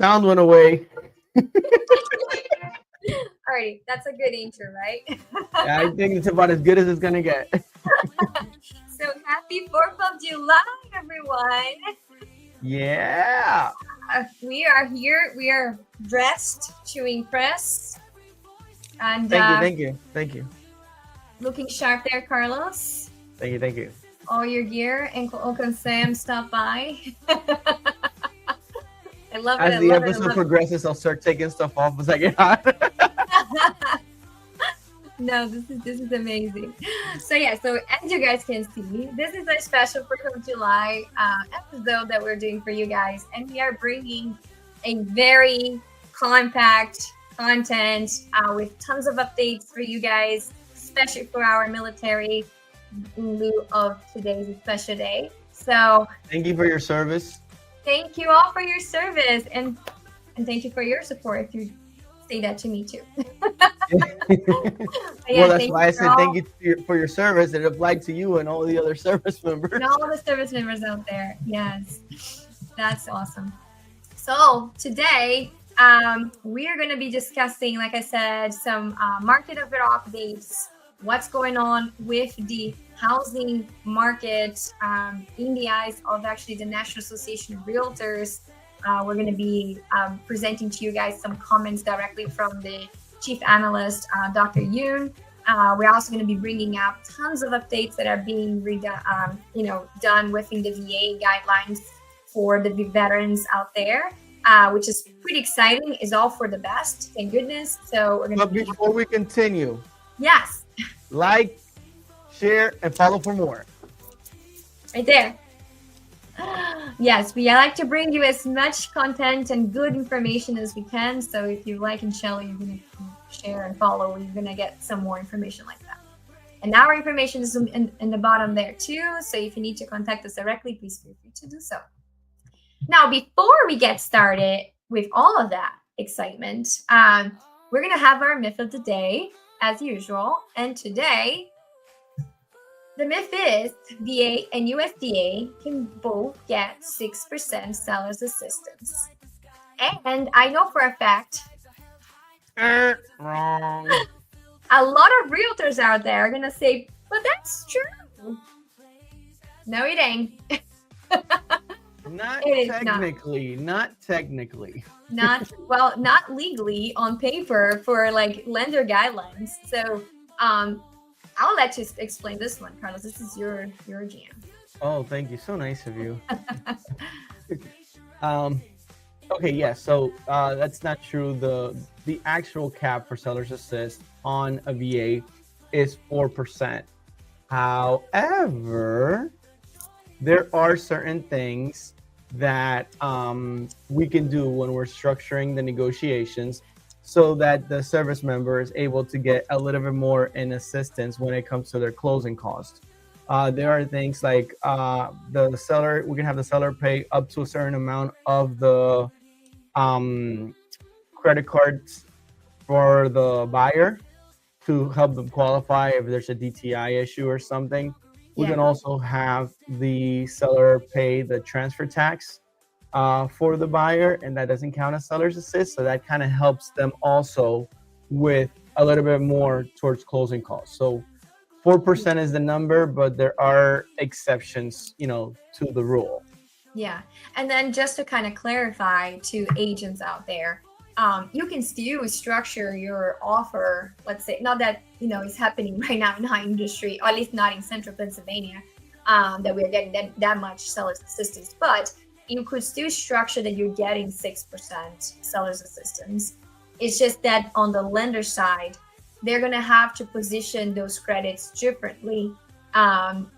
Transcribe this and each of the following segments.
sound went away. Alrighty, that's a good intro, right? Yeah, I think it's about as good as it's gonna get. So happy 4th of July, everyone. Yeah. We are here. We are dressed to impress. And Thank you. looking sharp there, Carlos. Thank you. All your gear, and Uncle Sam stopped by. I love it. As the episode progresses, I'll start taking stuff off as I get hot. No, this is amazing. So yeah, so as you guys can see, this is a special 4th of July episode that we're doing for you guys, and we are bringing a very compact content with tons of updates for you guys, especially for our military in lieu of today's special day. So thank you for your service. Thank you all for your service, and thank you for your support. If you say that to me too. Well, that's why I said thank you for your service. It applied to you and all the other service members. And all the service members out there. Yes, that's awesome. So today we are going to be discussing, like I said, some market updates, what's going on with the housing market in the eyes of actually the National Association of Realtors. We're going to be presenting to you guys some comments directly from the chief analyst, Dr. Yoon. We're also going to be bringing out tons of updates that are being done within the VA guidelines for the veterans out there, which is pretty exciting. It's all for the best, thank goodness. So we're going to. But before we continue, yes, like, share, and follow for more. Right there. Yes, we like to bring you as much content and good information as we can. So if you like and share, you're going to share and follow, you're going to get some more information like that. And our information is in the bottom there too. So if you need to contact us directly, please feel free to do so. Now, before we get started with all of that excitement, we're going to have our myth of the day as usual. And today, the myth is VA and USDA can both get 6% seller's assistance. And I know for a fact, Wrong. a lot of realtors out there are going to say, but that's true. No, it ain't. Not It is technically. Not legally on paper for like lender guidelines. So, I'll let you explain this one, Carlos. This is your jam. Oh, thank you. So nice of you. Okay, yeah. So that's not true. The actual cap for seller's assist on a VA is 4%. However, there are certain things that we can do when we're structuring the negotiations, so that the service member is able to get a little bit more in assistance when it comes to their closing costs. There are things like the seller, we can have the seller pay up to a certain amount of the credit cards for the buyer to help them qualify if there's a DTI issue or something. We can also have the seller pay the transfer tax for the buyer, and that doesn't count as seller's assist. So that kind of helps them also with a little bit more towards closing costs. So 4% is the number, but there are exceptions, to the rule. Yeah. And then just to kind of clarify to agents out there, you can still structure your offer, let's say, not that, it's happening right now in our industry, or at least not in central Pennsylvania, that we're getting that much seller's assistance, but you could still structure that you're getting 6% seller's assistance. It's just that on the lender side, they're going to have to position those credits differently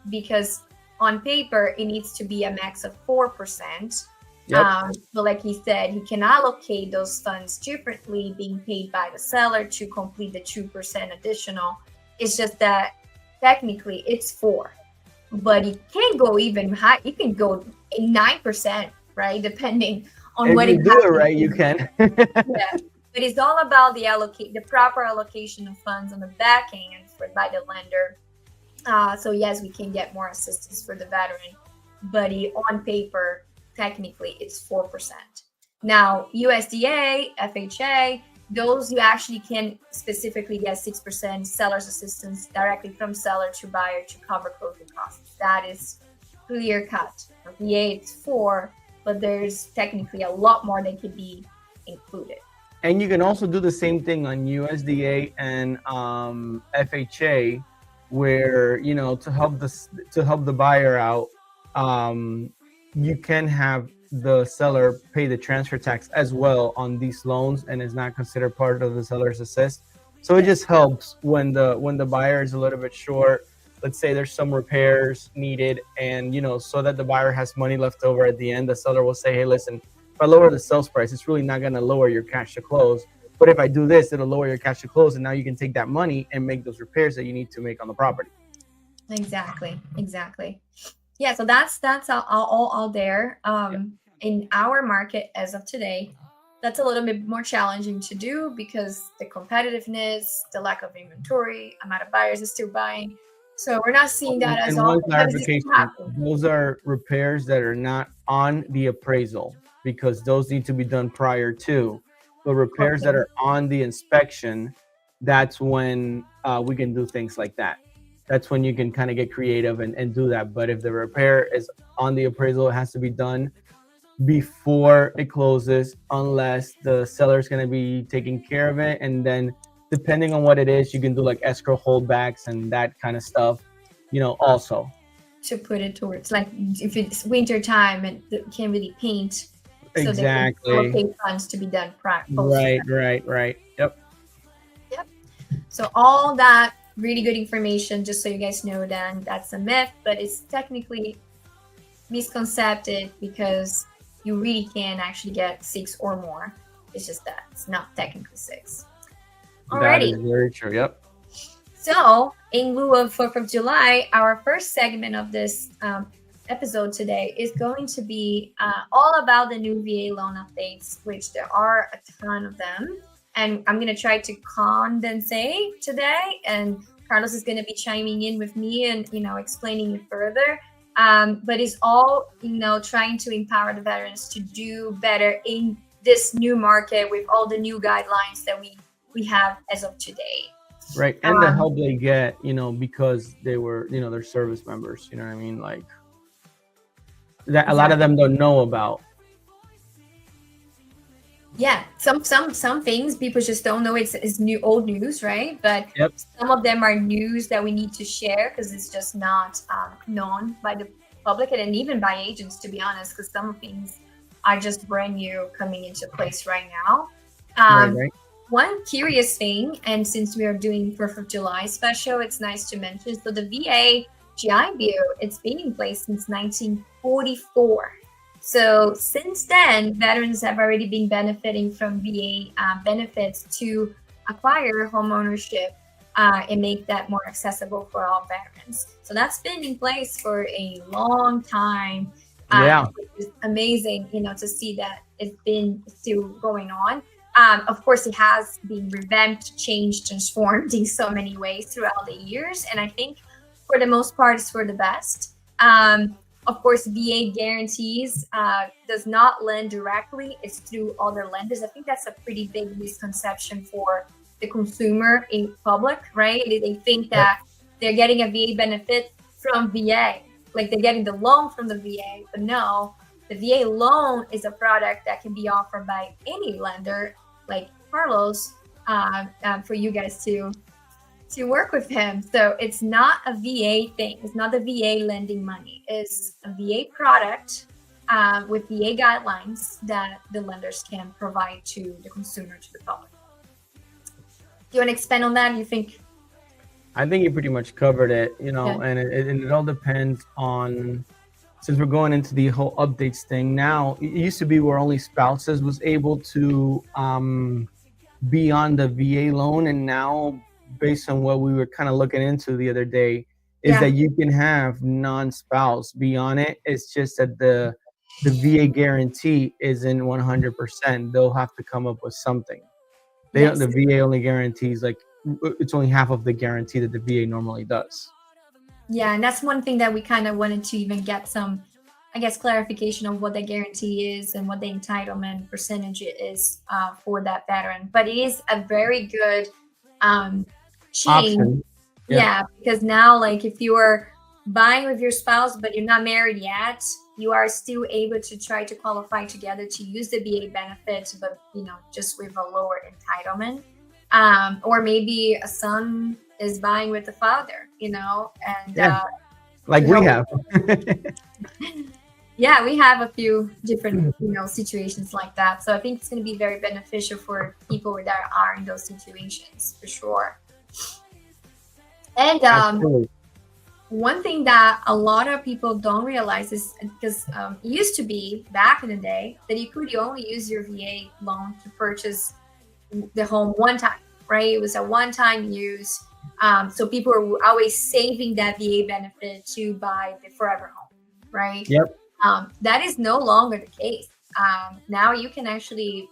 because on paper, it needs to be a max of 4%. Yep. But like he said, he can allocate those funds differently, being paid by the seller to complete the 2% additional. It's just that technically it's 4%. But it can go even high. You can go 9%, right? Depending on what you do it right, you can. Yeah, but it's all about the proper allocation of funds on the back end by the lender. So yes, we can get more assistance for the veteran, but on paper, technically, it's 4%. Now, USDA, FHA, those you actually can specifically get 6% seller's assistance directly from seller to buyer to cover closing costs. That is clear cut. For VA, it's 4, but there's technically a lot more that could be included. And you can also do the same thing on USDA and FHA, where, you know, to help the buyer out, you can have the seller pay the transfer tax as well on these loans, and is not considered part of the seller's assist. So it just helps when the buyer is a little bit short. Let's say there's some repairs needed, and, you know, so that the buyer has money left over at the end, the seller will say, hey, listen, if I lower the sales price, it's really not going to lower your cash to close. But if I do this, it'll lower your cash to close, and now you can take that money and make those repairs that you need to make on the property. Exactly. Yeah, so that's all out there. In our market as of today, that's a little bit more challenging to do because the competitiveness, the lack of inventory, amount of buyers is still buying. So we're not seeing that as one often. clarification, those are repairs that are not on the appraisal, because those need to be done prior to. But repairs that are on the inspection, that's when we can do things like that. That's when you can kind of get creative and do that. But if the repair is on the appraisal, it has to be done before it closes, unless the seller's going to be taking care of it. And then depending on what it is, you can do like escrow holdbacks and that kind of stuff, you know, also. To put it towards, like, if it's winter time and can't really paint. Exactly. So they can allocate funds to be done Right. Yep. So all that really good information, just so you guys know, then that's a myth, but it's technically misconcepted because you really can actually get 6 or more. It's just that it's not technically 6. Alrighty. That is very true. Yep. So in lieu of 4th of July, our first segment of this episode today is going to be all about the new VA loan updates, which there are a ton of them. And I'm going to try to condense today, and Carlos is going to be chiming in with me and, you know, explaining it further. But it's all, you know, trying to empower the veterans to do better in this new market with all the new guidelines that we have as of today. Right. And the help they get, you know, because they were, you know, they're service members, you know what I mean? Like that, exactly. A lot of them don't know about. Yeah, some things people just don't know. It's new, old news, right? But some of them are news that we need to share because it's just not known by the public and even by agents, to be honest, because some things are just brand new coming into place right now. Right. One curious thing, and since we are doing 4th of July special, it's nice to mention. So the VA GI Bill, it's been in place since 1944. So since then, veterans have already been benefiting from VA benefits to acquire home ownership and make that more accessible for all veterans. So that's been in place for a long time. Which is amazing, you know, to see that it's been still going on. Of course, it has been revamped, changed, transformed in so many ways throughout the years. And I think for the most part, it's for the best. Of course, VA guarantees does not lend directly. It's through other lenders. I think that's a pretty big misconception for the consumer in public, right? They think that they're getting a VA benefit from VA, like they're getting the loan from the VA. But no, the VA loan is a product that can be offered by any lender, like Carlos, for you guys to work with him. So it's not a VA thing. It's not the VA lending money. It's a VA product with VA guidelines that the lenders can provide to the consumer, to the public. Do you want to expand on that? You think? I think you pretty much covered it, you know, and it all depends on, since we're going into the whole updates thing now, it used to be where only spouses was able to be on the VA loan, and now based on what we were kind of looking into the other day, is that you can have non-spouse be on it. It's just that the VA guarantee isn't 100%. They'll have to come up with something. The VA only guarantees, like, it's only half of the guarantee that the VA normally does. Yeah, and that's one thing that we kind of wanted to even get some I guess, clarification of what the guarantee is and what the entitlement percentage is for that veteran. But it is a very good change. Option. Yeah, because now, like, if you are buying with your spouse, but you're not married yet, you are still able to try to qualify together to use the VA benefit, but, just with a lower entitlement. Or maybe a son is buying with the father, and Yeah, like we have. yeah, we have a few different, situations like that. So I think it's going to be very beneficial for people that are in those situations for sure. And Absolutely. one thing that a lot of people don't realize is because it used to be back in the day that you could only use your VA loan to purchase the home one time, right? It was a one-time use. So people are always saving that VA benefit to buy the forever home, right? Yep. That is no longer the case. Now you can actually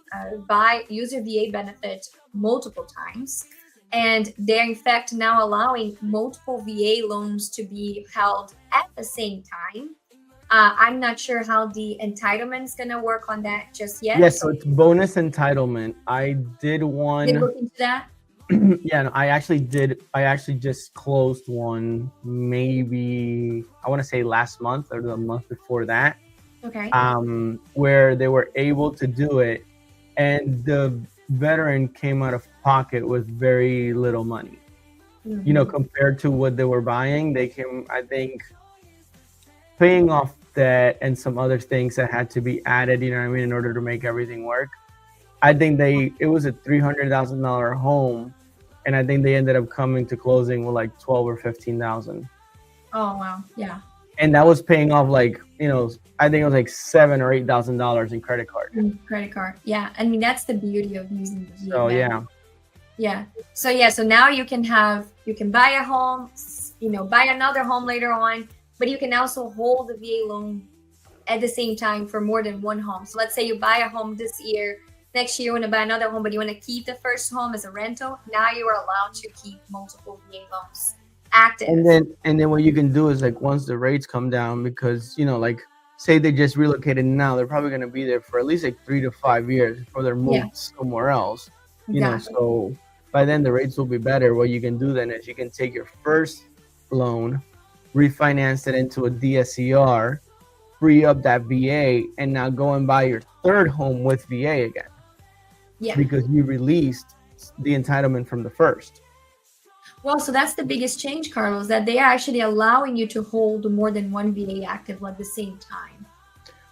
use your VA benefit multiple times. And they're in fact now allowing multiple VA loans to be held at the same time. I'm not sure how the entitlement is going to work on that just yet. Yes, so it's bonus entitlement. I did one. Did look into that? Yeah, no, I actually did. I actually just closed one, maybe I want to say last month or the month before that. Okay. Where they were able to do it, and the veteran came out of pocket with very little money. Mm-hmm. Compared to what they were buying, they came, I think, paying off debt and some other things that had to be added, in order to make everything work. I think it was a $300,000 home, and I think they ended up coming to closing with like 12 or 15,000. Oh wow, yeah. And that was paying off like, I think it was like $7,000 or $8,000 in credit card. Credit card, yeah. I mean, that's the beauty of using the VA. So yeah. Yeah. So now you can buy a home, buy another home later on, but you can also hold the VA loan at the same time for more than one home. So let's say you buy a home this year, next year you want to buy another home, but you want to keep the first home as a rental. Now you are allowed to keep multiple VA loans active. And then what you can do is, like, once the rates come down, because like say they just relocated now, they're probably going to be there for at least like 3 to 5 years before they're moved somewhere else. So by then the rates will be better. What you can do then is you can take your first loan, refinance it into a DSCR, free up that VA, and now go and buy your third home with VA again. Yeah. Because you released the entitlement from the first. Well, so that's the biggest change, Carlos, that they are actually allowing you to hold more than one VA active at the same time.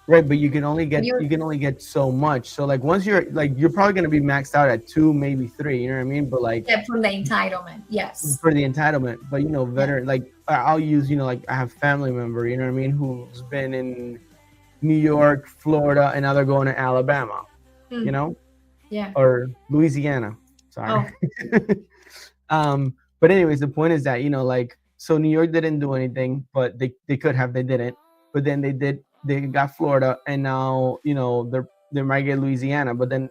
Right, but you can only get so much. So like once you're probably going to be maxed out at 2, maybe 3, you know what I mean? But like from the entitlement, yes. For the entitlement, but veteran, like I'll use, like I have family member, you know what I mean, who's been in New York, Florida, and now they're going to Alabama, Yeah. Or Louisiana. Sorry. Oh. But anyways, the point is that, so New York didn't do anything, but they could have, they didn't. But then they got Florida, and now, they might get Louisiana, but then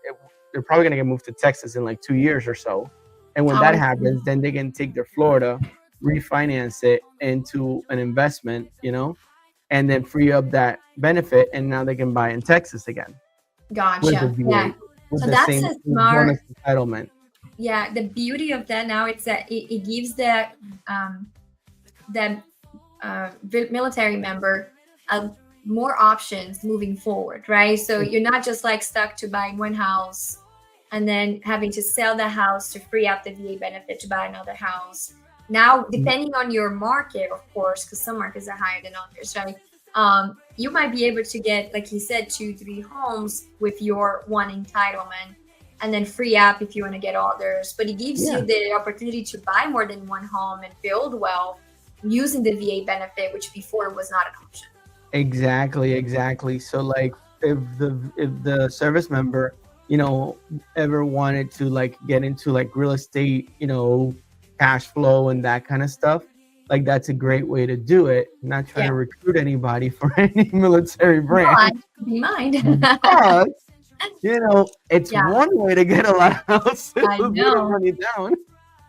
they're probably going to get moved to Texas in like 2 years or so. And when that happens, then they can take their Florida, refinance it into an investment, and then free up that benefit, and now they can buy in Texas again. Gotcha. Yeah. So that's a smart entitlement. Yeah, the beauty of that now is that it gives that military member more options moving forward, right? So you're not just like stuck to buying one house and then having to sell the house to free up the VA benefit to buy another house. Now, depending on your market, of course, because some markets are higher than others, right? You might be able to get, like you said, 2-3 homes with your one entitlement, and then free up if you want to get others. But it gives you the opportunity to buy more than one home and build wealth using the VA benefit, which before was not an option. Exactly. So like if the service member, ever wanted to like get into like real estate, cash flow and that kind of stuff, like that's a great way to do it. I'm not trying to recruit anybody for any military brand. Be mine. But, it's one way to get a lot of houses. I know. Money down.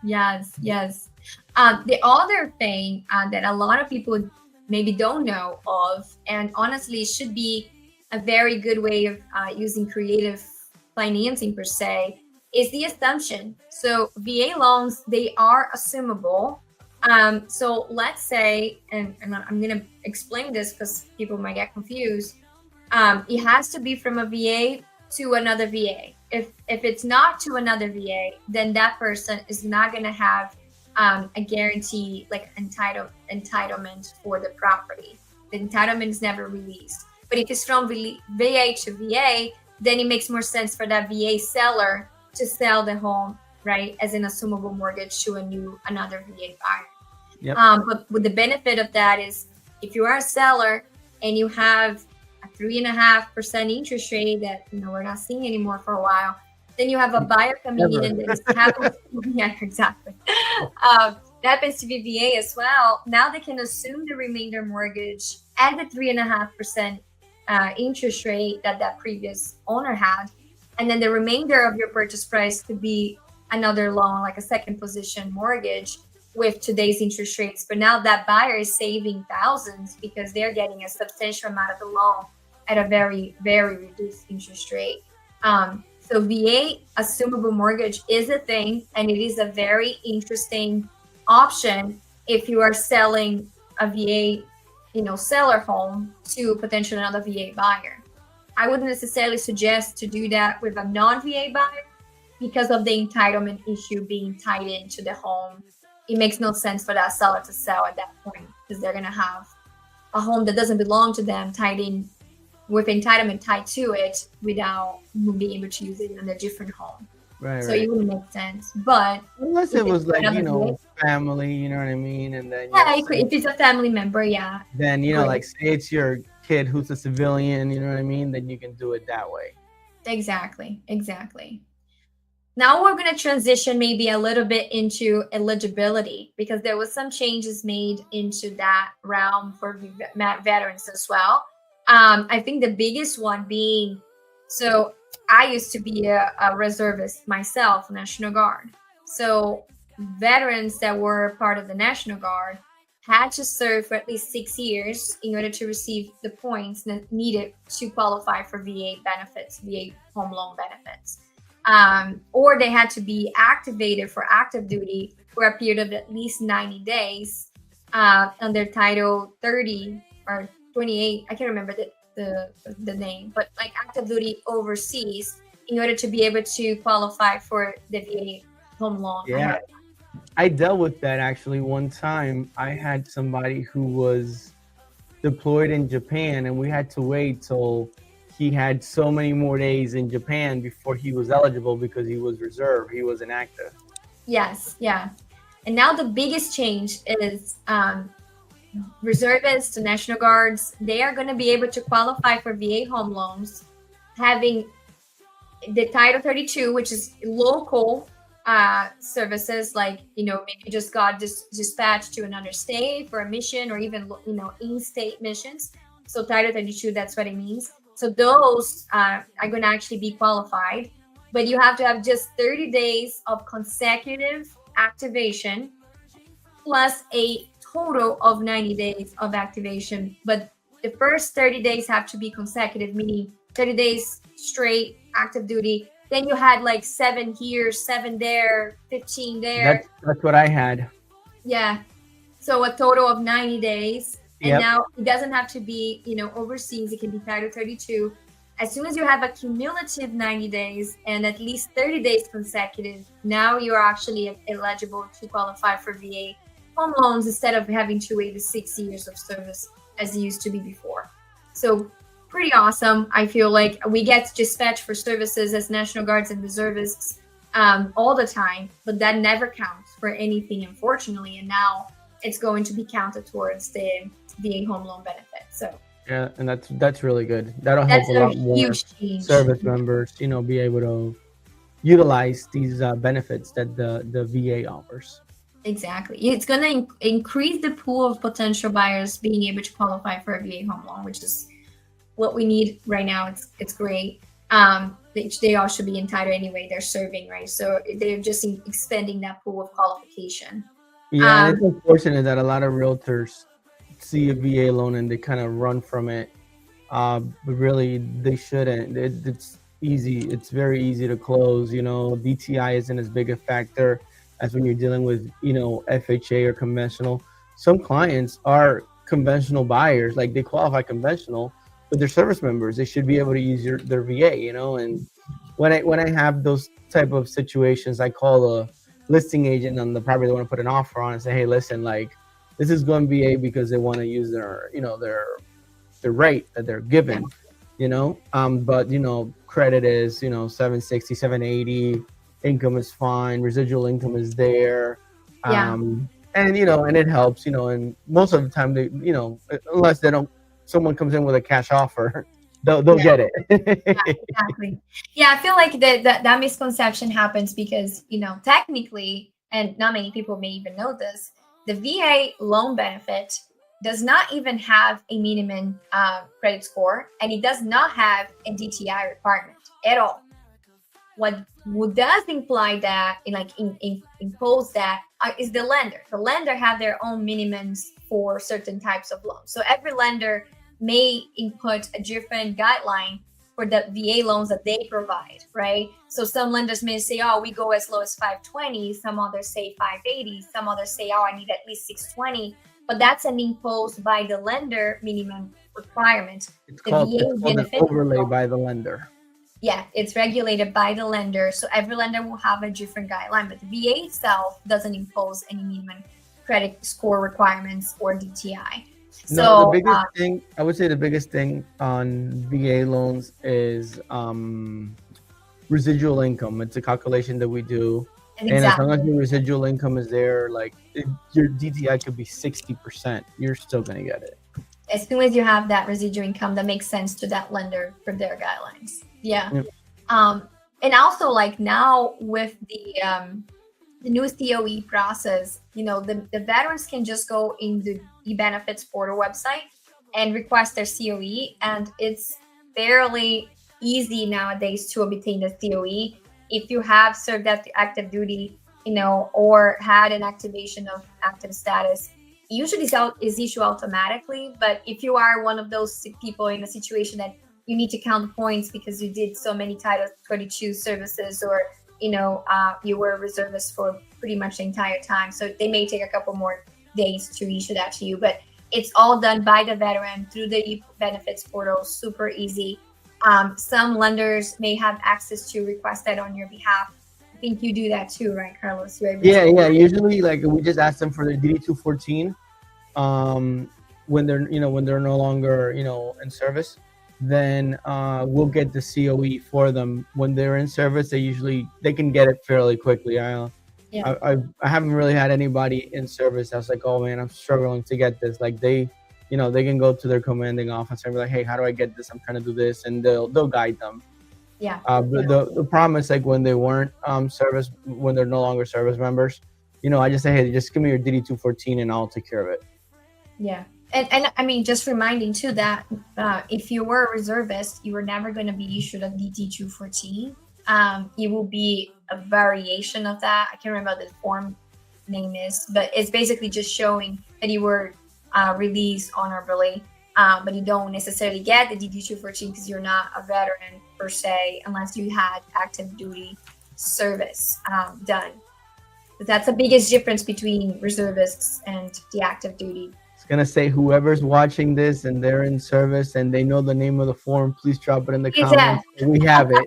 Yes. The other thing that a lot of people maybe don't know of, and honestly should be a very good way of using creative financing per se, is the assumption. So VA loans, they are assumable. So let's say, and I'm going to explain this because people might get confused. It has to be from a VA to another VA. If it's not to another VA, then that person is not going to have a guarantee, like entitlement for the property. The entitlement is never released. But if it's from VA to VA, then it makes more sense for that VA seller to sell the home, right, as an assumable mortgage to another VA buyer. Yep. But with the benefit of that is, if you are a seller and you have a 3.5% interest rate that we're not seeing anymore for a while, then you have a buyer coming in and this happens. Yeah, exactly. That happens to be VA as well. Now they can assume the remainder mortgage at the 3.5% interest rate that previous owner had, and then the remainder of your purchase price could be another loan, like a second position mortgage with today's interest rates. But now that buyer is saving thousands because they're getting a substantial amount of the loan at a very, very reduced interest rate. So VA assumable mortgage is a thing, and it is a very interesting option if you are selling a VA, seller home to potentially another VA buyer. I wouldn't necessarily suggest to do that with a non-VA buyer because of the entitlement issue being tied into the home. It makes no sense for that seller to sell at that point because they're going to have a home that doesn't belong to them tied in with entitlement tied to it without being able to use it in a different home. Right. So it wouldn't make sense. But unless it was like, family, you know what I mean? And then if it's a family member, then like say it's your kid who's a civilian, you know what I mean? Then you can do it that way. Exactly. Now we're going to transition maybe a little bit into eligibility, because there was some changes made into that realm for veterans as well. I think the biggest one being, so I used to be a reservist myself, National Guard. So veterans that were part of the National Guard had to serve for at least 6 years in order to receive the points needed to qualify for VA benefits, VA home loan benefits. Or they had to be activated for active duty for a period of at least 90 days under Title 30 or 28. I can't remember the name, but like active duty overseas in order to be able to qualify for the VA home loan. Yeah, I dealt with that actually one time. I had somebody who was deployed in Japan, and we had to wait till he had so many more days in Japan before he was eligible because he was reserve. He was inactive. Yes, yeah. And now the biggest change is reservists, National Guards, they are going to be able to qualify for VA home loans having the Title 32, which is local services, like, maybe you just got dispatched to another state for a mission, or even, in-state missions. So Title 32, that's what it means. So those are going to actually be qualified, but you have to have just 30 days of consecutive activation plus a total of 90 days of activation. But the first 30 days have to be consecutive, meaning 30 days straight active duty. Then you had like 7 here, 7 there, 15 there. That's what I had. Yeah. So a total of 90 days. And Yep. Now it doesn't have to be, overseas. It can be Title 32. As soon as you have a cumulative 90 days and at least 30 days consecutive, now you're actually eligible to qualify for VA home loans instead of having to wait the 6 years of service as it used to be before. So pretty awesome. I feel like we get dispatched for services as National Guards and reservists all the time, but that never counts for anything, unfortunately. And now it's going to be counted towards the VA home loan benefit. So yeah, and that's really good. That'll help a lot more service members, be able to utilize these benefits that the VA offers. Exactly. It's going to increase the pool of potential buyers being able to qualify for a VA home loan, which is what we need right now. It's great. They all should be entitled anyway. They're serving, right? So they're just expanding that pool of qualification. Yeah, it's unfortunate that a lot of realtors see a VA loan and they kind of run from it. But really, they shouldn't. It's easy. It's very easy to close. DTI isn't as big a factor as when you're dealing with, FHA or conventional. Some clients are conventional buyers, like they qualify conventional, but they're service members. They should be able to use their VA, And when I have those type of situations, I call a listing agent on the property they want to put an offer on and say, hey, listen, like this is going VA because they want to use their rate that they're given, but credit is 760, 780, income is fine, residual income is there. And and it helps, and most of the time they, unless someone comes in with a cash offer, they'll get it. Exactly. I feel like that misconception happens because technically, and not many people may even know this, the VA loan benefit does not even have a minimum credit score, and it does not have a DTI requirement at all. What does imply that, impose that, is the lender. The lender have their own minimums for certain types of loans. So every lender may input a different guideline for the VA loans that they provide, right? So some lenders may say, oh, we go as low as 520. Some others say 580. Some others say, oh, I need at least 620. But that's an imposed by the lender minimum requirement. It's called an overlay by the lender. Yeah, it's regulated by the lender. So every lender will have a different guideline, but the VA itself doesn't impose any minimum credit score requirements or DTI. No, the biggest thing, I would say the biggest thing on VA loans is residual income. It's a calculation that we do. Exactly. And as long as your residual income is there, your DTI could be 60%, you're still going to get it. As soon as you have that residual income, that makes sense to that lender for their guidelines. Yeah. Yep. And also now with the new COE process, the veterans can just go in the eBenefits portal website and request their COE. And it's fairly easy nowadays to obtain the COE. If you have served at the active duty, or had an activation of active status, usually is issued automatically. But if you are one of those people in a situation that you need to count the points because you did so many Title 32 services, or you were a reservist for pretty much the entire time, so they may take a couple more days to issue that to you. But it's all done by the veteran through the benefits portal, super easy. Some lenders may have access to request that on your behalf. I think you do that too, right, Carlos? Yeah. Usually, we just ask them for their DD-214 when they're no longer in service. Then we'll get the COE for them when they're in service. They can get it fairly quickly. I haven't really had anybody in service that's like, oh man, I'm struggling to get this. They can go to their commanding officer and be like, hey, how do I get this? I'm trying to do this, and they'll guide them. Yeah. The problem is when they weren't service, when they're no longer service members, I just say, hey, just give me your DD-214 and I'll take care of it. Yeah. And I mean, just reminding too that if you were a reservist, you were never going to be issued a DD-214. It will be a variation of that. I can't remember what the form name is, but it's basically just showing that you were released honorably, but you don't necessarily get the DD-214 because you're not a veteran per se, unless you had active duty service done. But that's the biggest difference between reservists and the active duty. Gonna say, whoever's watching this and they're in service and they know the name of the form, please drop it in the comments. We have it.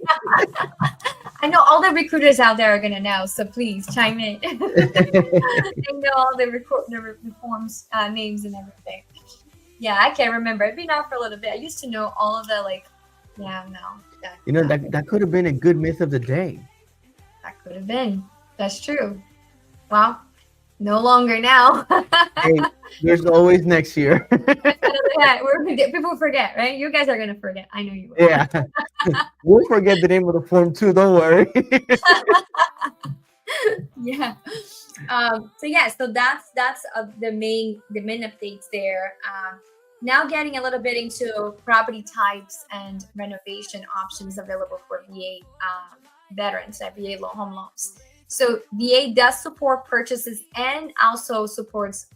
I know all the recruiters out there are gonna know, so please chime in. They know all the forms names and everything. Yeah, I can't remember. I've been out for a little bit. I used to know all of the that could have been a good myth of the day. That could have been. That's true. Well, no longer now. Hey, there's always next year. Yeah, people forget, right? You guys are going to forget. I know you will. Yeah. We'll forget the name of the form too. Don't worry. Yeah. So that's the main updates there. Now getting a little bit into property types and renovation options available for VA veterans and VA home loans. So VA does support purchases and also supports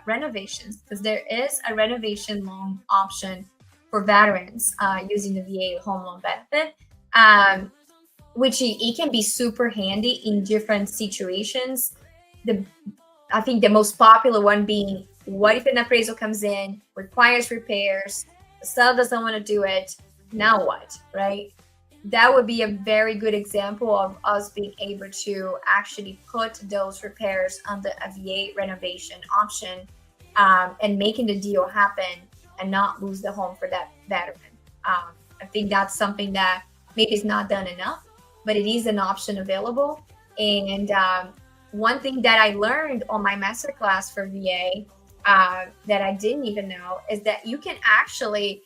renovations, because there is a renovation loan option for veterans using the VA home loan benefit, which it can be super handy in different situations. I think the most popular one being, what if an appraisal comes in, requires repairs, the seller doesn't want to do it, now what, right? That would be a very good example of us being able to actually put those repairs under a VA renovation option, and making the deal happen and not lose the home for that veteran. I think that's something that maybe is not done enough, but it is an option available. And one thing that I learned on my masterclass for VA that I didn't even know is that you can actually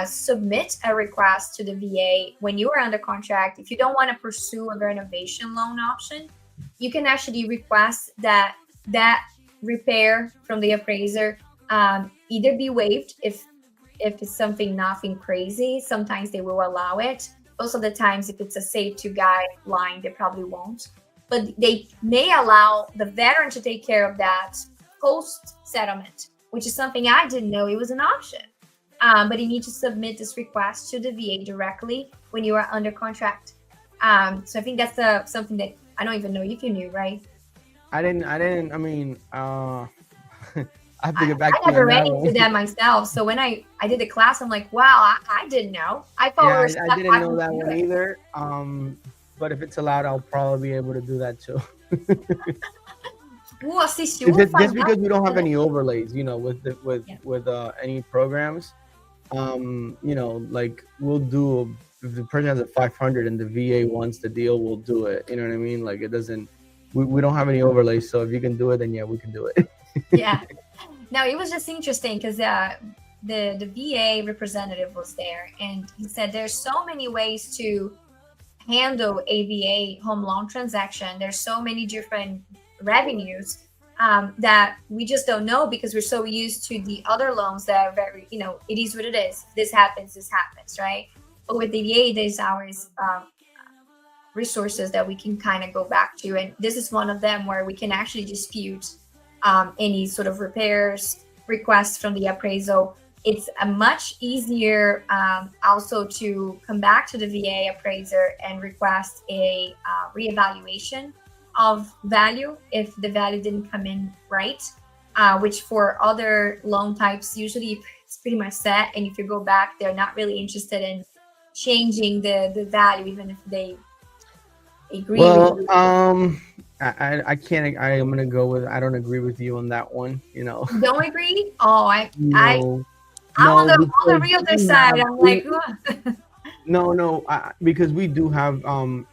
submit a request to the VA when you are under contract. If you don't want to pursue a renovation loan option, you can actually request that repair from the appraiser either be waived if it's nothing crazy. Sometimes they will allow it. Most of the times, if it's a safe to guideline, they probably won't. But they may allow the veteran to take care of that post settlement, which is something I didn't know it was an option. But you need to submit this request to the VA directly when you are under contract. So I think that's something that I don't even know if you knew, right? I didn't. I mean, I have to get back to I never you on ran that into one. that myself. So when I did the class, I'm like, wow, I didn't know. I thought we Yeah, were I stuck didn't know having that to do one it. either. But if it's allowed, I'll probably be able to do that too. We'll assist you. Just We'll find because out. we don't have any overlays, with Yeah. any programs, like we'll do, if the person has a 500 and the VA wants the deal, we'll do it. You know what I mean? Like, it doesn't. We don't have any overlays, so if you can do it, then yeah, we can do it. Yeah. No, it was just interesting because the VA representative was there, and he said there's so many ways to handle a VA home loan transaction. There's so many different revenues that we just don't know because we're so used to the other loans that are very, it is what it is. This happens, right? But with the VA, there's always resources that we can kind of go back to. And this is one of them where we can actually dispute any sort of repairs requests from the appraisal. It's a much easier also to come back to the VA appraiser and request a reevaluation of value if the value didn't come in right, which for other loan types, usually it's pretty much set. And if you go back, they're not really interested in changing the value, even if they agree Well, with you. I can't. I'm gonna go with. I don't agree with you on that one. You don't agree? Oh, No, I'm on no, the because realtor we side. have I'm like, no, because we do have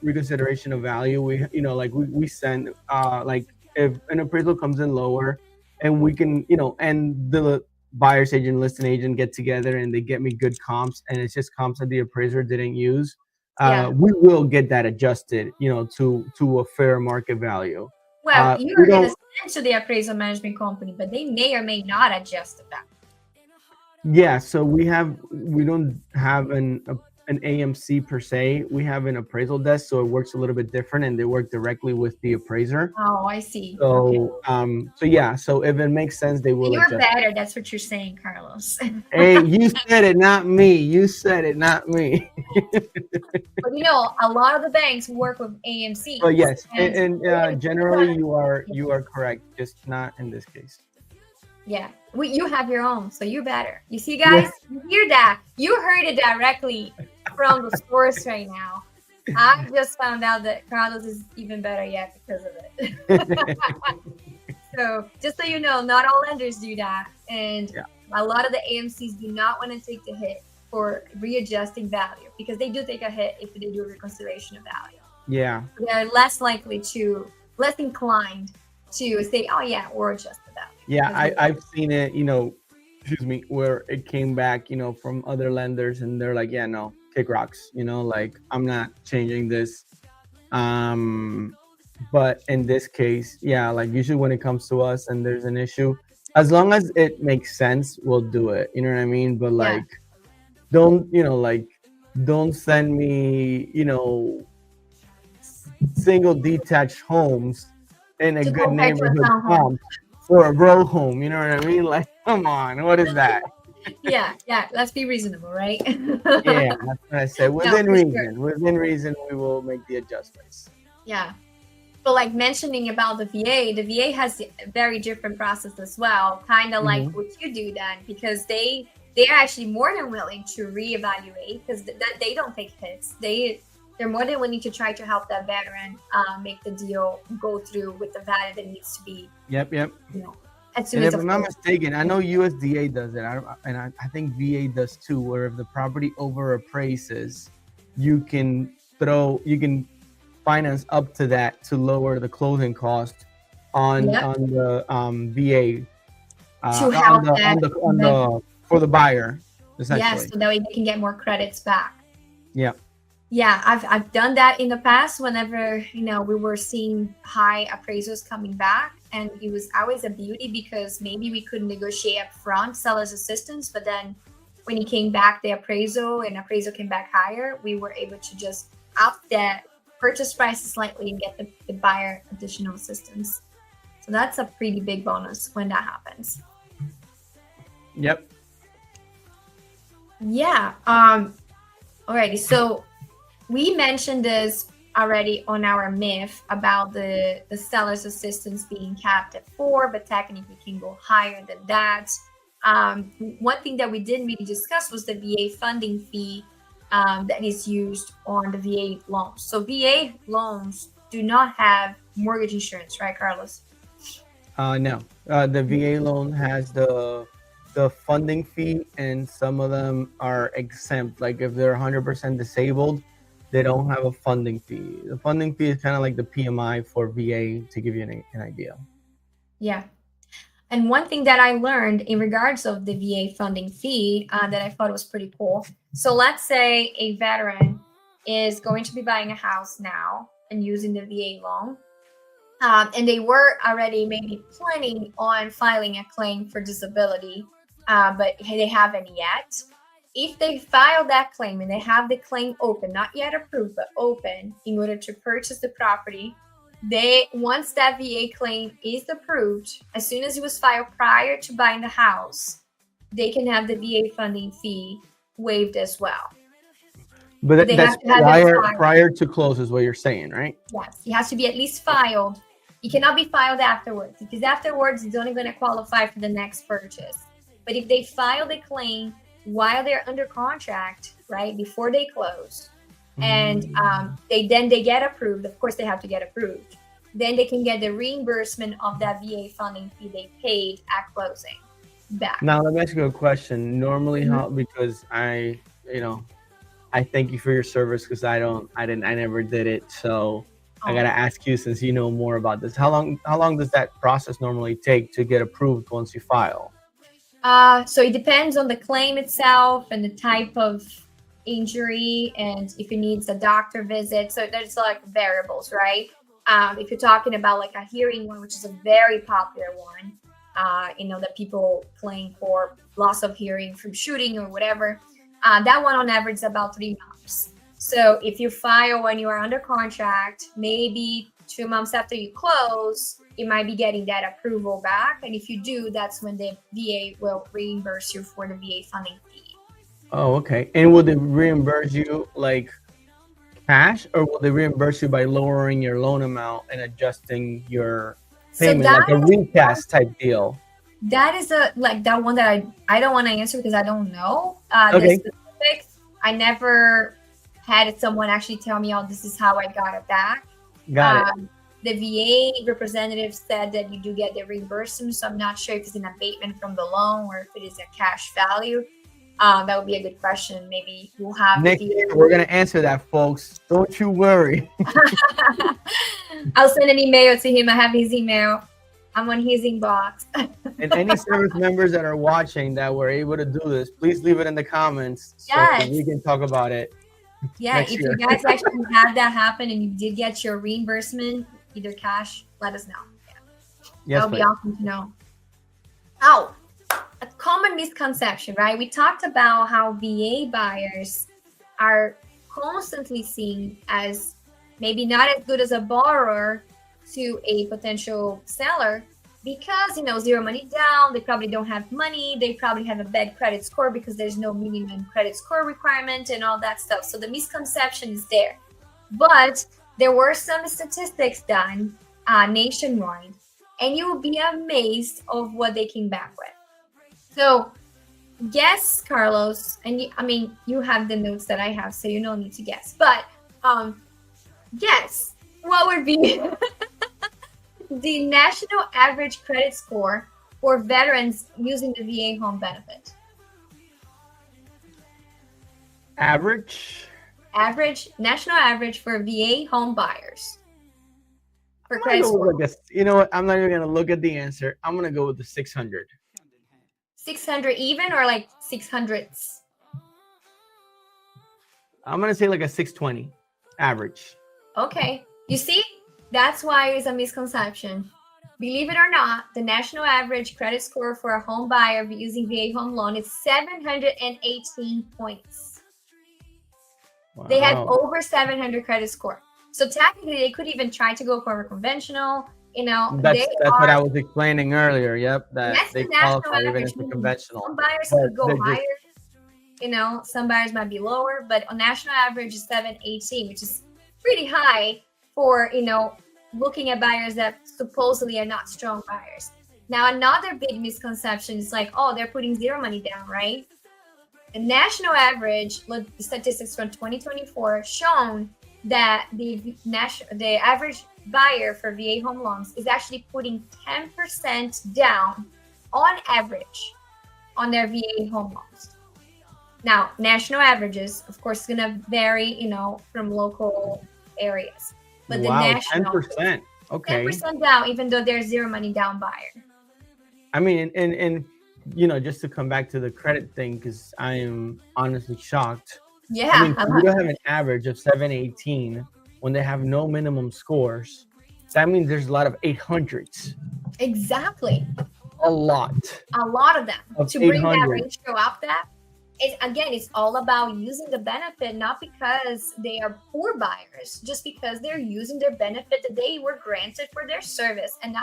reconsideration of value. Like we send like if an appraisal comes in lower, and we can and the buyer's agent, listing agent get together and they get me good comps, and it's just comps that the appraiser didn't use. yeah. We will get that adjusted, to a fair market value. Well, you We are going to don't. send to the appraisal management company, but they may or may not adjust the value. Yeah, so we don't have an AMC per se. We have an appraisal desk, so it works a little bit different, and they work directly with the appraiser. Oh, I see. Okay. So yeah, so if it makes sense, they will You're adjust. better. That's what you're saying, Carlos. Hey, you said it, not me. You said it, not me. But a lot of the banks work with AMC. But yes, And and generally you are correct, just not in this case. yeah, you have your own, so you're better. You see, Yeah. guys, you hear that? You heard it directly from the source right now. I just found out that Carlos is even better yet because of it. So just so you know, not all lenders do that. And Yeah. a lot of the AMCs do not want to take the hit for readjusting value because they do take a hit if they do a reconsideration of value. Yeah. They're less inclined to say, oh yeah, or adjust the value. Yeah, I've seen it, excuse me, where it came back, from other lenders, and they're like, yeah, no, kick rocks, like I'm not changing this. But in this case, yeah, like usually when it comes to us and there's an issue, as long as it makes sense, we'll do it. You know what I mean? But Yeah. like, don't send me, single detached homes in a To good compare to a neighborhood townhome. comp for a row home. You know what I mean? Like, come on, what is that? Yeah, yeah. Let's be reasonable, right? Yeah, that's what I said. No, Within for sure. reason, within reason, we will make the adjustments. Yeah. But like mentioning about the VA has a very different process as well, kind of like Hmm. what you do then, because they're actually more than willing to reevaluate because they don't take hits. They're more than willing to try to help that veteran make the deal go through with the value that needs to be, Yep, yep. you know, as soon And as if of I'm not course. mistaken, I know USDA does it, I think VA does too. Where if the property over appraises, you can finance up to that to lower the closing cost Yep. on the VA To help that, on the for the buyer yes, essentially. so that way they can get more credits back. Yeah. Yeah, I've done that in the past whenever, we were seeing high appraisals coming back, and it was always a beauty because maybe we couldn't negotiate up front seller's assistance, but then when he came back the appraisal came back higher, we were able to just up that purchase price slightly and get the buyer additional assistance. So that's a pretty big bonus when that happens. Yep. Yeah. Alrighty. So we mentioned this already on our myth about the seller's assistance being capped at 4, but technically can go higher than that. One thing that we didn't really discuss was the VA funding fee that is used on the VA loans. So VA loans do not have mortgage insurance, right, Carlos? No. The VA loan has the funding fee, and some of them are exempt. Like if they're 100% disabled, they don't have a funding fee. The funding fee is kind of like the PMI for VA, to give you an idea. Yeah. And one thing that I learned in regards of the VA funding fee that I thought was pretty cool. So let's say a veteran is going to be buying a house now and using the VA loan. And they were already maybe planning on filing a claim for disability, but they haven't yet. If they file that claim and they have the claim open, not yet approved, but open in order to purchase the property, once that VA claim is approved, as soon as it was filed prior to buying the house, they can have the VA funding fee waived as well. But They that's have to have it filed. prior to close is what you're saying, right? Yes, it has to be at least filed. It cannot be filed afterwards because afterwards it's only going to qualify for the next purchase. But if they file the claim while they're under contract, right, before they close, and they get approved, of course they have to get approved, then they can get the reimbursement of that VA funding fee they paid at closing back. Now let me ask you a question. Normally, how, because I thank you for your service, because I never did it, so I gotta ask you, since you know more about this. How long does that process normally take to get approved once you file? So it depends on the claim itself and the type of injury and if it needs a doctor visit. So there's like variables, right? If you're talking about like a hearing one, which is a very popular one, that people claim for loss of hearing from shooting or whatever, that one on average is about 3 months. So if you file when you are under contract, maybe 2 months after you close, you might be getting that approval back. And if you do, that's when the VA will reimburse you for the VA funding fee. Oh, okay. And will they reimburse you like cash, or will they reimburse you by lowering your loan amount and adjusting your payment, like a recast type deal? That is that one that I don't want to answer because I don't know Okay. the specifics. I never had someone actually tell me, oh, this is how I got it back. Got it. The VA representative said that you do get the reimbursement, so I'm not sure if it's an abatement from the loan or if it is a cash value. That would be a good question. Maybe we'll have next year, we're gonna answer that, folks. Don't you worry. I'll send an email to him. I have his email. I'm on his inbox. And any service members that are watching that were able to do this, please leave it in the comments so we can talk about it. Yeah, if you guys actually had that happen and you did get your reimbursement, either cash, let us know. Yeah. Yes, that would be awesome to know. Oh, a common misconception, right? We talked about how VA buyers are constantly seen as maybe not as good as a borrower to a potential seller because, zero money down, they probably don't have money, they probably have a bad credit score because there's no minimum credit score requirement and all that stuff. So the misconception is there. But there were some statistics done nationwide, and you will be amazed of what they came back with. So guess, Carlos, and you have the notes that I have, so you don't need to guess, but guess what would be the national average credit score for veterans using the VA home benefit? National average for VA home buyers. For credit score. You know what? I'm not even going to look at the answer. I'm going to go with the 600. 600 even, or like 600s? I'm going to say like a 620 average. Okay. You see, that's why it's a misconception. Believe it or not, the national average credit score for a home buyer using VA home loan is 718 points. Wow. They have over 700 credit score. So technically, they could even try to go for a conventional. That's what I was explaining earlier. Yep, that they qualify even as a conventional. Some buyers could go higher. Some buyers might be lower, but on national average is 718, which is pretty high for looking at buyers that supposedly are not strong buyers. Now, another big misconception is like, oh, they're putting zero money down, right? The national average statistics from 2024 shown that the average buyer for VA home loans is actually putting 10% down on average on their VA home loans. Now, national averages, of course, is going to vary, from local areas. But the national 10%. Okay. 10% down, even though there's zero money down buyer. I mean, and just to come back to the credit thing, because I am honestly shocked. Yeah. We don't have an average of 718 when they have no minimum scores. That means there's a lot of 800s. Exactly. A lot of them. To bring that ratio up, it's all about using the benefit, not because they are poor buyers, just because they're using their benefit that they were granted for their service. And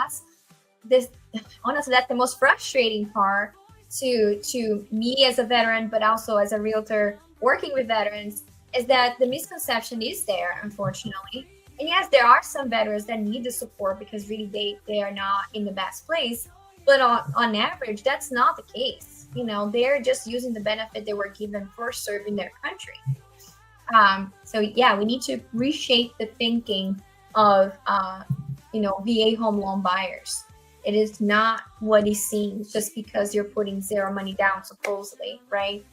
honestly, that's the most frustrating part to me as a veteran, but also as a realtor working with veterans, is that the misconception is there, unfortunately. And yes, there are some veterans that need the support because really they are not in the best place. But on average, that's not the case. They're just using the benefit they were given for serving their country. So yeah, we need to reshape the thinking of VA home loan buyers. It is not what it seems just because you're putting zero money down, supposedly, right?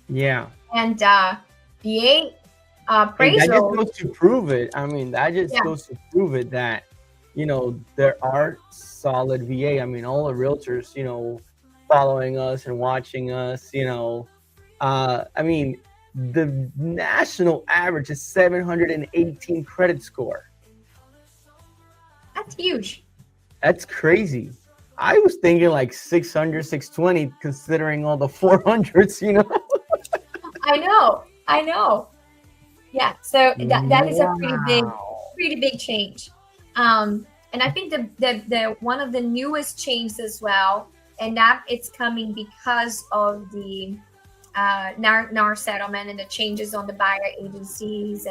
Yeah. And VA appraisal. That just goes to prove it. I mean, that just goes to prove it that, there are solid VA. I mean, all the realtors, following us and watching us, I mean, the national average is 718 credit score. That's huge. That's crazy. I was thinking like 600, 620, considering all the 400s, I know. Yeah. So that is a pretty big change. And I think the one of the newest changes as well, and that it's coming because of the NAR settlement and the changes on the buyer agencies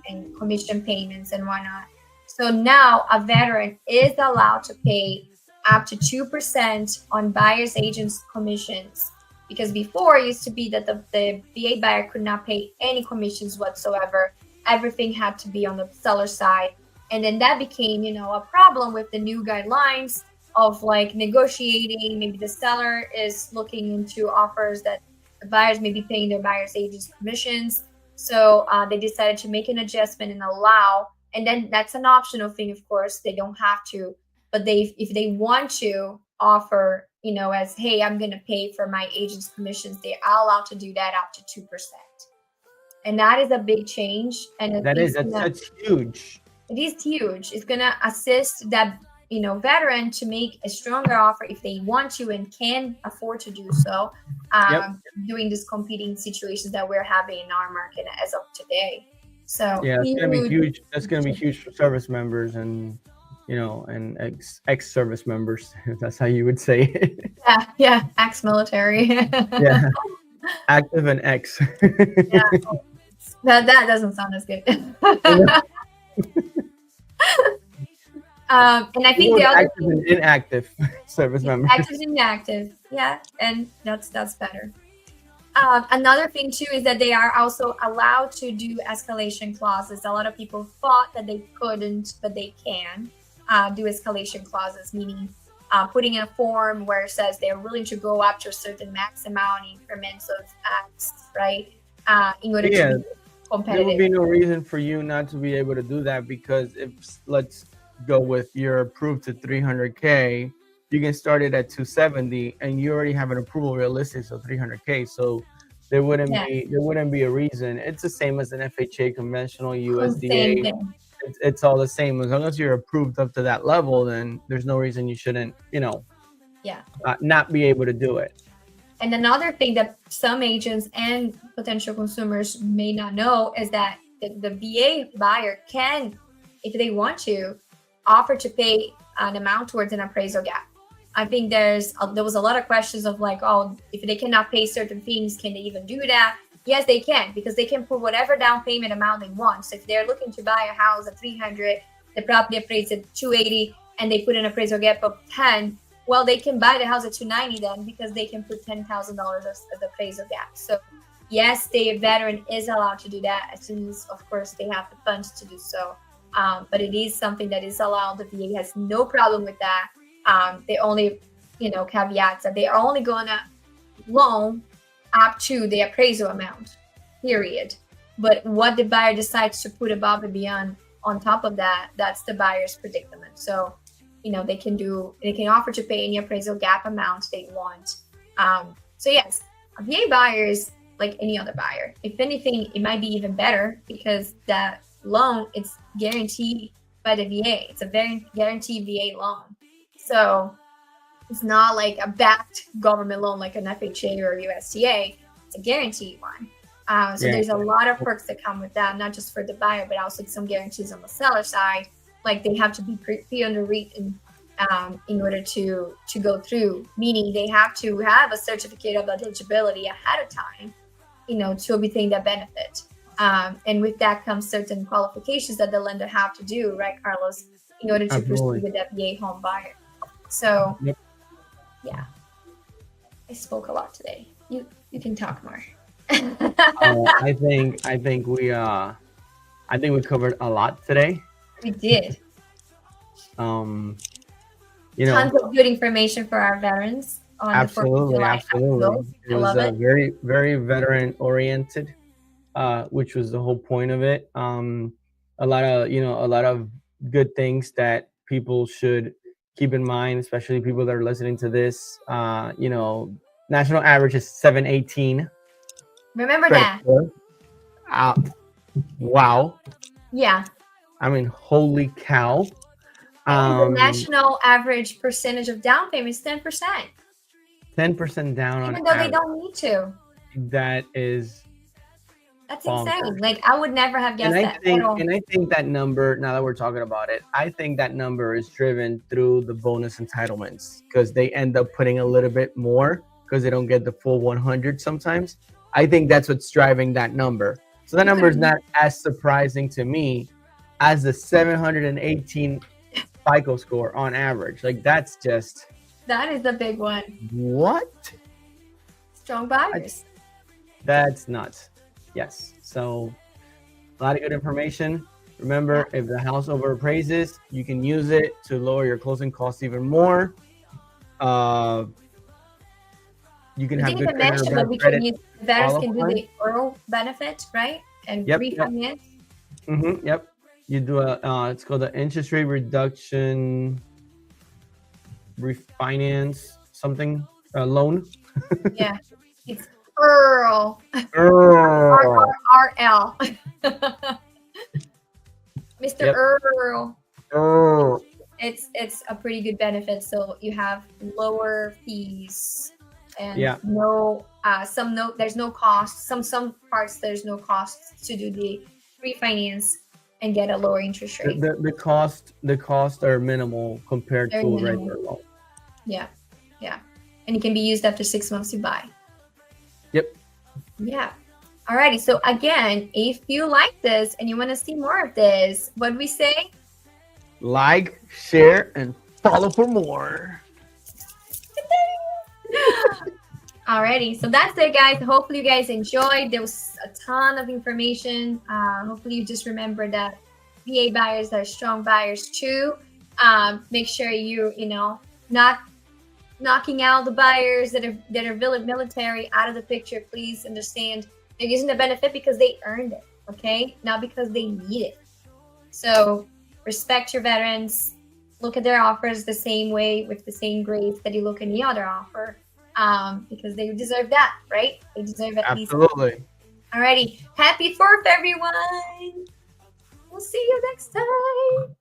and commission payments and whatnot. So now a veteran is allowed to pay up to 2% on buyer's agents commissions, because before it used to be that the VA buyer could not pay any commissions whatsoever. Everything had to be on the seller side. And then that became, a problem with the new guidelines of like negotiating. Maybe the seller is looking into offers that the buyers may be paying their buyer's agents commissions. So they decided to make an adjustment and allow, and then that's an optional thing, of course, they don't have to, but if they want to offer, as, hey, I'm going to pay for my agent's commissions, they are allowed to do that up to 2%. And that is a big change. And that's huge. It is huge. It's going to assist that, veteran to make a stronger offer if they want to and can afford to do so, during these competing situations that we're having in our market as of today. So Yeah, it's gonna be huge. huge. That's gonna be huge for service members and and ex-service members. If that's how you would say it. Yeah, ex-military. Yeah, active and ex. Yeah, that doesn't sound as good. And I think the other Active thing, and inactive service members. active and inactive, yeah, and that's better. Another thing too is that they are also allowed to do escalation clauses. A lot of people thought that they couldn't, but they can do escalation clauses, meaning putting in a form where it says they're willing to go up to a certain max amount in increments of X, right? In order Yeah, to be competitive. there would be no reason for you not to be able to do that, because if, let's go with, you're approved to 300K, you can start it at 270 and you already have an approval realistic, so 300K. So there wouldn't be a reason. It's the same as an FHA, conventional USDA. It's all the same. As long as you're approved up to that level, then there's no reason you shouldn't, not be able to do it. And another thing that some agents and potential consumers may not know is that the VA buyer can, if they want to, offer to pay an amount towards an appraisal gap. I think there was a lot of questions of like, oh, if they cannot pay certain things, can they even do that? Yes, they can, because they can put whatever down payment amount they want. So if they're looking to buy a house at 300, the property appraised at 280, and they put an appraisal gap of 10, well, they can buy the house at 290 then, because they can put $10,000 as the appraisal gap. So yes, the veteran is allowed to do that as soon as, of course, they have the funds to do so. But it is something that is allowed. The VA has no problem with that. The only, caveats that they are only going to loan up to the appraisal amount, period. But what the buyer decides to put above and beyond on top of that, that's the buyer's predicament. So, they can offer to pay any appraisal gap amount they want. So yes, a VA buyer is like any other buyer. If anything, it might be even better, because that loan, it's guaranteed by the VA. It's a very guaranteed VA loan. So it's not like a backed government loan like an FHA or USDA. It's a guaranteed one. So there's a lot of perks that come with that, not just for the buyer, but also some guarantees on the seller side. Like they have to be pre-underwritten in order to go through, meaning they have to have a certificate of eligibility ahead of time, to obtain that benefit. And with that comes certain qualifications that the lender have to do, right, Carlos, in order to proceed with that VA home buyer. So, yeah, I spoke a lot today. You can talk more. I think we covered a lot today. We did. Tons of good information for our veterans on absolutely. It was it. Very, very veteran oriented, which was the whole point of it. A lot of good things that people should keep in mind, especially people that are listening to this. National average is 718. Remember that. Wow. Yeah. I mean, holy cow. The national average percentage of down payment is 10%. 10% down on even though average. They don't need to. That's insane. Like, I would never have guessed that. And I think that number, now that we're talking about it, I think that number is driven through the bonus entitlements, because they end up putting a little bit more because they don't get the full 100 sometimes. I think that's what's driving that number. So that number is not as surprising to me as the 718 FICO score on average. Like, that is the big one. What? Strong buyers. That's nuts. Yes. So a lot of good information. Remember, if the house overappraises, you can use it to lower your closing costs even more. You can have good credit. Veterans can do the IRRRL benefit, right? And refinance. Yep. You do it's called the interest rate reduction refinance something loan. Yeah, it's IRRRL. RL. Mr. IRRRL. It's a pretty good benefit. So you have lower fees and there's no cost. Some parts there's no cost to do the refinance and get a lower interest rate. The costs are minimal compared to a regular loan. Yeah. And it can be used after 6 months to buy. Yep. Yeah. Alrighty. So again, if you like this and you want to see more of this, what do we say? Like, share, and follow for more. Alrighty, so that's it, guys. Hopefully you guys enjoyed. There was a ton of information. Hopefully you just remember that VA buyers are strong buyers too. Make sure you not knocking out the buyers that are military out of the picture. Please understand they're using the benefit because they earned it, okay? Not because they need it. So respect your veterans. Look at their offers the same way with the same grades that you look at any other offer. Because they deserve that, right? They deserve at least. Absolutely. Alrighty. Happy 4th, everyone. We'll see you next time.